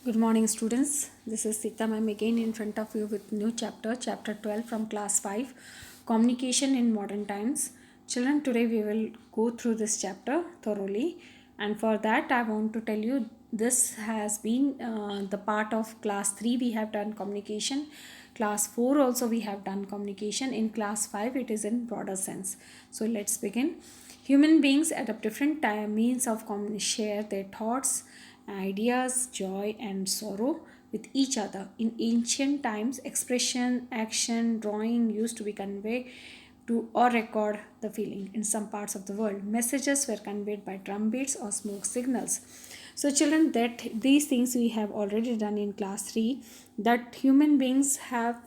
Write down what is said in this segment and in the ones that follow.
Good morning, students. This is Sita. I'm again in front of you with new chapter 12 from class 5, Communication in Modern Times. Children, today we will go through this chapter thoroughly, and for that, I want to tell you this has been the part of class 3. We have done communication, class 4 also we have done communication, in class 5 it is in broader sense. So, let's begin. Human beings at different means of share their thoughts, ideas, joy, and sorrow with each other. In ancient times, expression, action, drawing used to be conveyed to or record the feeling. In some parts of the world, messages were conveyed by drum beats or smoke signals. So, children, that these things we have already done in class 3, that human beings have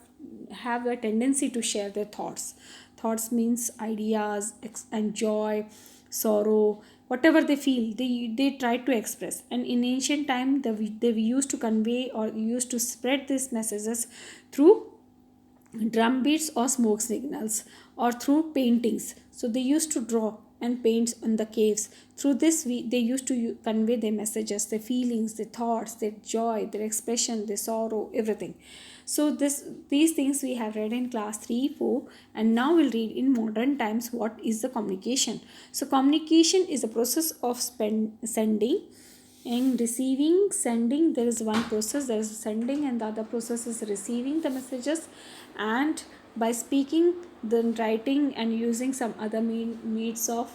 a tendency to share their thoughts. Thoughts means ideas and joy, sorrow, whatever they feel, they try to express. And in ancient time, they used to convey or used to spread these messages through drum beats or smoke signals or through paintings. So they used to draw and paint on the caves. Through this, they used to convey their messages, their feelings, their thoughts, their joy, their expression, their sorrow, everything. So these things we have read in class 3, 4, and now we'll read in modern times what is the communication. So communication is a process of sending and receiving. Sending, there is one process, there is sending, and the other process is receiving the messages. And by speaking, then writing, and using some other means of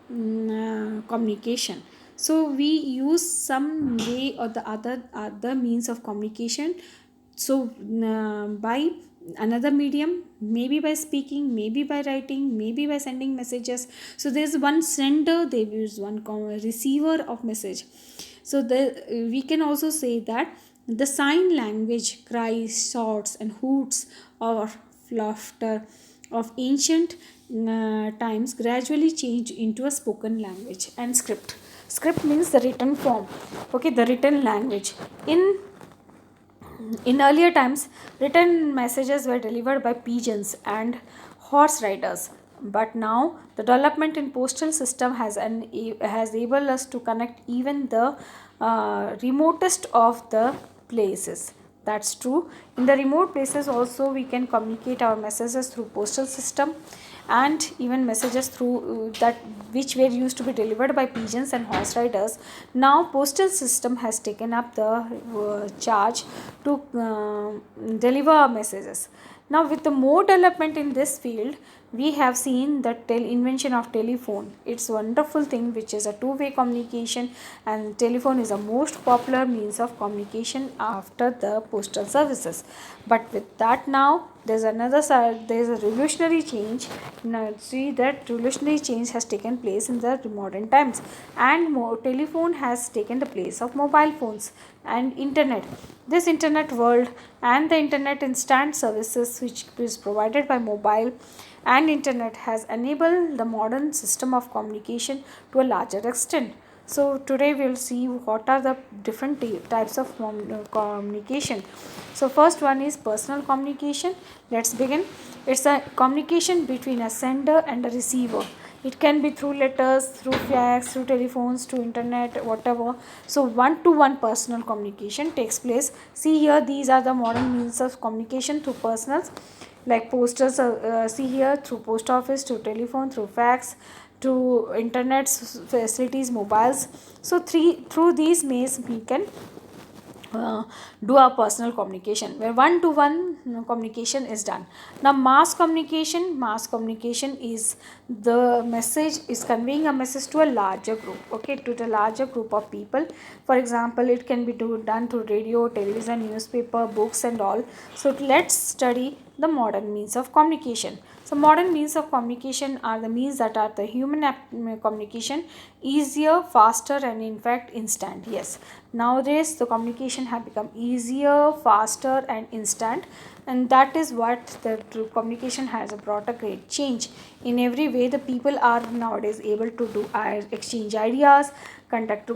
communication. So we use some way or the other means of communication. So by another medium, maybe by speaking, maybe by writing, maybe by sending messages. So there's one sender, they use one receiver of message. So we can also say that the sign language, cries, shouts, and hoots or laughter of ancient times gradually changed into a spoken language and script. Script means the written form, okay, the written language. In earlier times, written messages were delivered by pigeons and horse riders. But now, the development in postal system has enabled us to connect even the remotest of the places. That's true. In the remote places also, we can communicate our messages through postal system, and even messages through that which were used to be delivered by pigeons and horse riders. Now postal system has taken up the charge to deliver messages. Now with the more development in this field, we have seen the invention of telephone. It's a wonderful thing which is a two-way communication, and telephone is the most popular means of communication after the postal services. But with that, now there's there's a revolutionary change. Now see that revolutionary change has taken place in the modern times, and telephone has taken the place of mobile phones and internet. This internet world and the internet instant services which is provided by mobile and internet has enabled the modern system of communication to a larger extent. So today we will see what are the different types of communication. So first one is personal communication. Let's begin. It's a communication between a sender and a receiver. It can be through letters, through fax, through telephones, through internet, whatever. So one to one personal communication takes place. See here, these are the modern means of communication through personals, like posters. See here, through post office, through telephone, through fax, to internet facilities, mobiles. So through these means we can do our personal communication, where one to one communication is done. Now mass communication is the message is conveying a message to a larger group, okay, to the larger group of people. For example, it can be done through radio, television, newspaper, books, and all. So let's study the modern means of communication. So modern means of communication are the means that are the human communication easier, faster, and in fact instant. Yes, nowadays the communication have become easier, faster, and instant, and that is what the communication has brought a great change. In every way, the people are nowadays able to do exchange ideas, conduct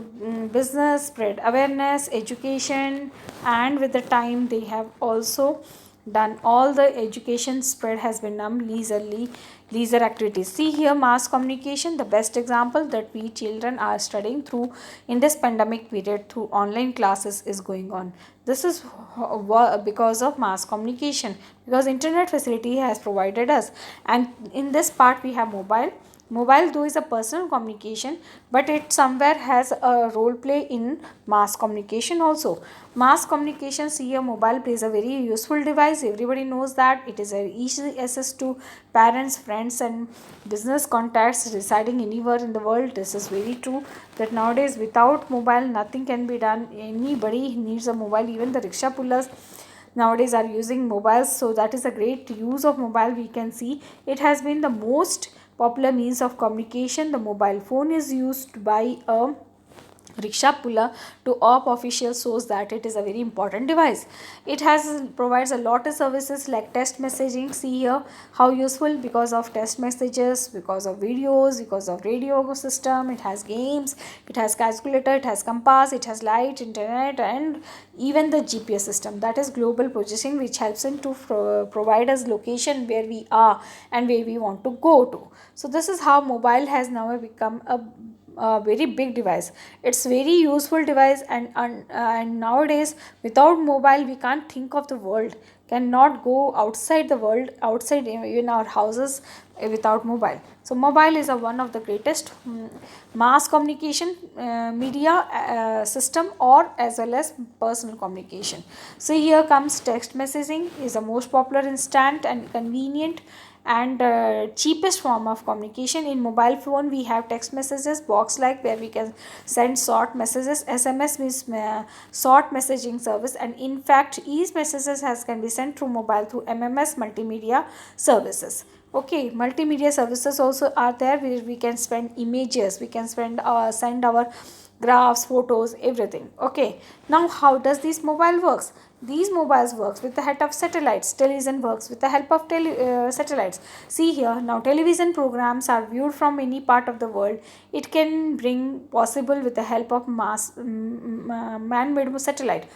business, spread awareness, education, and with the time they have also done. All the education spread has been done leisure activities. See here, mass communication, the best example that we children are studying through in this pandemic period through online classes is going on. This is because of mass communication, because internet facility has provided us. And in this part we have mobile though is a personal communication, but it somewhere has a role play in mass communication also. Mass communication, see, a mobile plays a very useful device. Everybody knows that it is a easy access to parents, friends and business contacts residing anywhere in the world. This is very true that nowadays without mobile nothing can be done. Anybody needs a mobile, even the rickshaw pullers nowadays are using mobiles. So that is a great use of mobile. We can see it has been the most popular means of communication. The mobile phone is used by a rickshaw puller to op officials, shows that it is a very important device. It has provides a lot of services like text messaging. See here how useful, because of text messages, because of videos, because of radio system. It has games, it has calculator, it has compass, it has light, internet and even the GPS system, that is global positioning, which helps in to provide us location where we are and where we want to go to. So this is how mobile has now become a very big device. It's very useful device, and nowadays without mobile we can't think of the world, cannot go outside the world, outside even our houses, without mobile. So mobile is a one of the greatest mass communication media system, or as well as personal communication. So here comes text messaging is the most popular, instant and convenient and cheapest form of communication. In mobile phone we have text messages box, like where we can send short messages. SMS means short messaging service, and in fact each messages has can be sent through mobile through MMS multimedia services. Okay, multimedia services also are there, where we can spend images, we can send our graphs, photos, everything. Okay, now how does this mobile works? These mobiles works with the help of satellites. Television works with the help of satellites. See here, now television programs are viewed from any part of the world. It can bring possible with the help of man-made satellite.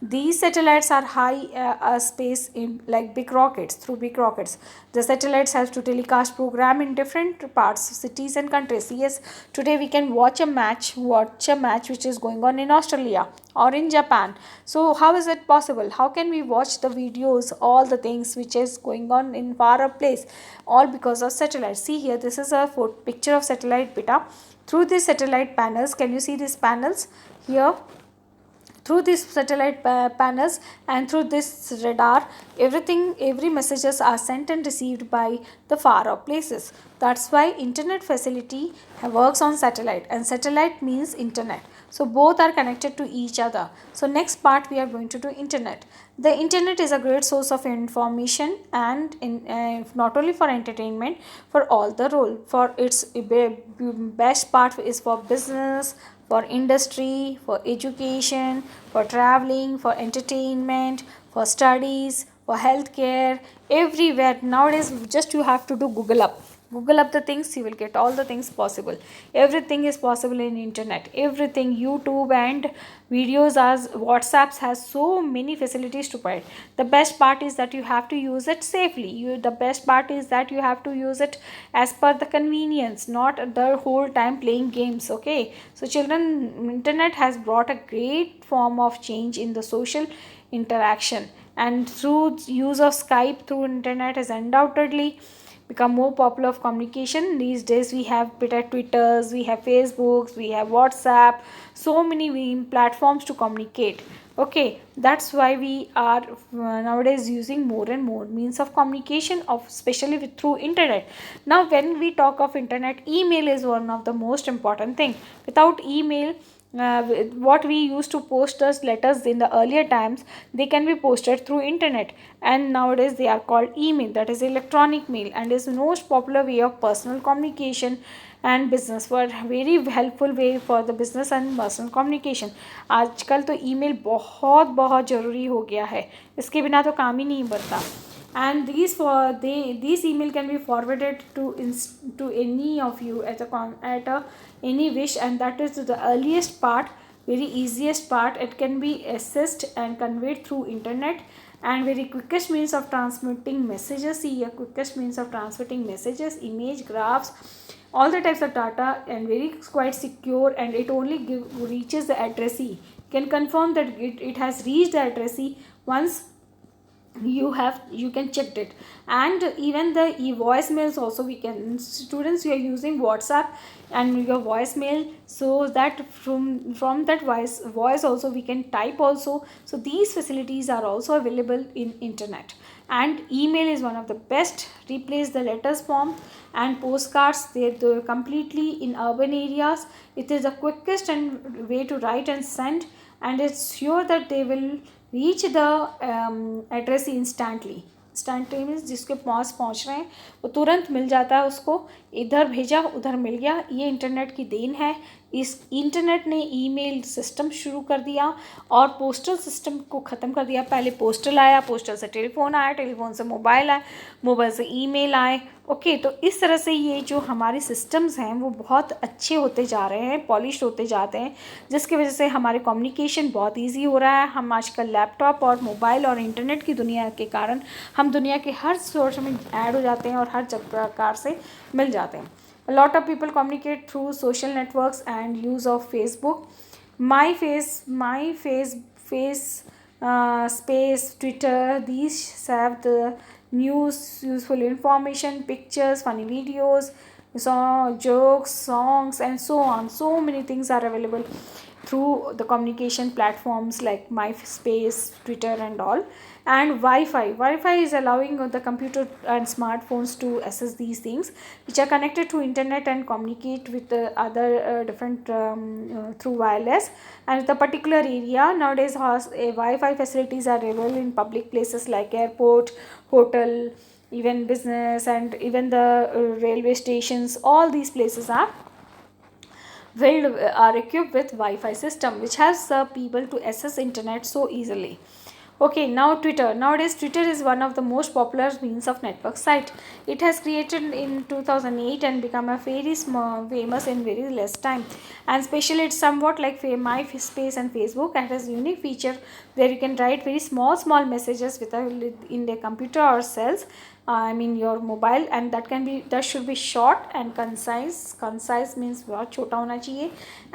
These satellites are high space in like big rockets, through big rockets. The satellites have to telecast program in different parts, cities and countries. Yes, today we can watch a match which is going on in Australia or in Japan. So how is it possible? How can we watch the videos, all the things which is going on in far up place? All because of satellites. See here, this is a picture of satellite beta. Through these satellite panels, can you see these panels here? Through these satellite panels and through this radar, every messages are sent and received by the far off places. That's why internet facility works on satellite, and satellite means internet. So both are connected to each other. So next part we are going to do internet. The internet is a great source of information, and not only for entertainment, for all the role. For its best part is for business, for industry, for education, for traveling, for entertainment, for studies, for healthcare, everywhere. Nowadays, just you have to do Google up. Google up the things, you will get all the things possible. Everything is possible in internet. Everything, YouTube and videos, as WhatsApps has so many facilities to provide. The best part is that you have to use it safely. The best part is that you have to use it as per the convenience, not the whole time playing games. Okay, so children, internet has brought a great form of change in the social interaction, and through use of Skype through internet has undoubtedly become more popular of communication. These days we have Twitters, we have Facebooks, we have WhatsApp, so many platforms to communicate. Okay, that's why we are nowadays using more and more means of communication, of especially through internet. Now when we talk of internet, email is one of the most important thing. Without email, what we used to post as letters in the earlier times, they can be posted through internet, and nowadays they are called email, that is electronic mail, and is the most popular way of personal communication and business, for very helpful way for the business and personal communication. आजकल तो email बहुत बहुत ज़रूरी हो गया है, इसके बिना तो काम ही नहीं बनता. And these email can be forwarded to any of you at any wish, and that is the earliest part, very easiest part. It can be assessed and conveyed through internet, and very quickest means of transmitting messages. See, a quickest means of transmitting messages, image, graphs, all the types of data, and very quite secure, and it only reaches the addressee. Can confirm that it has reached the addressee once you can check it. And even the voicemails also, we can, students, you are using WhatsApp and your voicemail, so that from that voice also we can type also. So these facilities are also available in internet. And email is one of the best, replace the letters form and postcards. They're completely in urban areas. It is the quickest and way to write and send, and it's sure that they will reach the address instantly. Instantly means जिसके पास पहुंच रहे हैं वो तुरंत मिल जाता है उसको. इधर भेजा उधर मिल गया. ये इंटरनेट की देन है. इस इंटरनेट ने ईमेल सिस्टम शुरू कर दिया और पोस्टल सिस्टम को ख़त्म कर दिया. पहले पोस्टल आया, पोस्टल से टेलीफोन आया, टेलीफोन से मोबाइल आया, मोबाइल से ईमेल आए. ओके, तो इस तरह से ये जो हमारे सिस्टम्स हैं वो बहुत अच्छे होते जा रहे हैं, पॉलिश होते जाते हैं, जिसकी वजह से हमारे कम्युनिकेशन बहुत इजी हो रहा है. हम आजकल लैपटॉप और मोबाइल और इंटरनेट की दुनिया के कारण हम दुनिया के हर सोर्स में ऐड हो जाते हैं और हर प्रकार से मिल जाते हैं. A lot of people communicate through social networks and use of Facebook, Space, Twitter. These have the news, useful information, pictures, funny videos, jokes, songs, and so on. So many things are available through the communication platforms like MySpace, Twitter, and all. And Wi-Fi is allowing the computer and smartphones to access these things, which are connected to internet and communicate with the other different through wireless. And the particular area nowadays has a Wi-Fi facilities are available in public places like airport, hotel, even business, and even the railway stations. All these places are equipped with Wi-Fi system, which helps the people to access internet so easily. Okay, now Twitter. Nowadays, Twitter is one of the most popular means of network site. It has created in 2008 and become a very small, famous in very less time. And especially, it's somewhat like MySpace and Facebook. It has a unique feature where you can write very small messages in the computer or cells. I mean your mobile, and that should be short and concise. Concise means बहुत छोटा होना चाहिए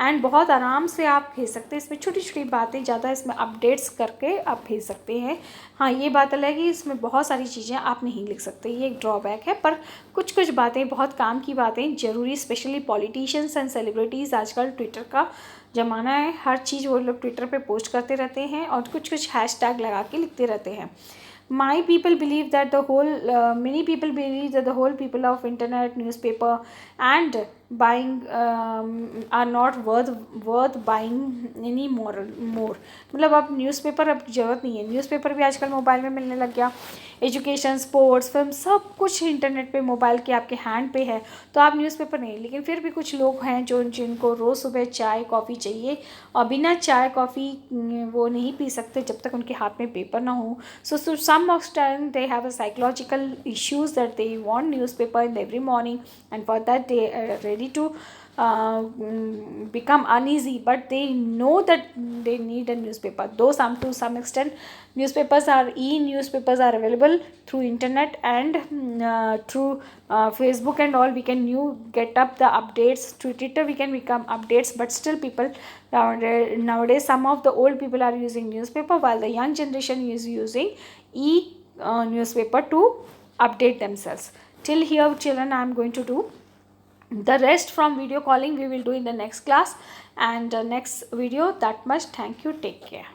and बहुत आराम से आप भेज सकते हैं. इसमें छोटी छोटी बातें ज़्यादा इसमें अपडेट्स करके आप भेज सकते हैं. हाँ, ये बात अलग है कि इसमें बहुत सारी चीज़ें आप नहीं लिख सकते, ये एक ड्रॉबैक है. पर कुछ बातें, बहुत काम की बातें ज़रूरी, स्पेशली पॉलिटिशियंस एंड सेलिब्रिटीज़. आजकल ट्विटर का ज़माना है, हर चीज़ वो लोग ट्विटर पे पोस्ट करते रहते हैं और कुछ हैशटैग लगा के लिखते रहते हैं. Many people believe that the whole people of internet, newspaper, and buying are not worth buying any more. मतलब अब न्यूज़पेपर अब ज़रूरत नहीं है. न्यूज़पेपर भी आजकल मोबाइल में मिलने लग गया. एजुकेशन, स्पोर्ट्स, फिल्म, सब कुछ इंटरनेट पे, मोबाइल के आपके हैंड पे है, तो आप न्यूज़पेपर नहीं. लेकिन फिर भी कुछ लोग हैं जिनको रोज़ सुबह चाय कॉफ़ी चाहिए और बिना चाय कॉफ़ी वो नहीं पी सकते जब तक उनके हाथ में पेपर ना हो. So some of them, they have a psychological issues that they want newspaper in every morning, and for that they are ready to become uneasy, but they know that they need a newspaper. Though to some extent newspapers are available through internet and through Facebook and all, we can get up the updates. Through Twitter we can become updates, but still people nowadays some of the old people are using newspaper, while the young generation is using newspaper to update themselves. Till here children, I am going to do. The rest from video calling we will do in the next class and next video. That much. Thank you. Take care.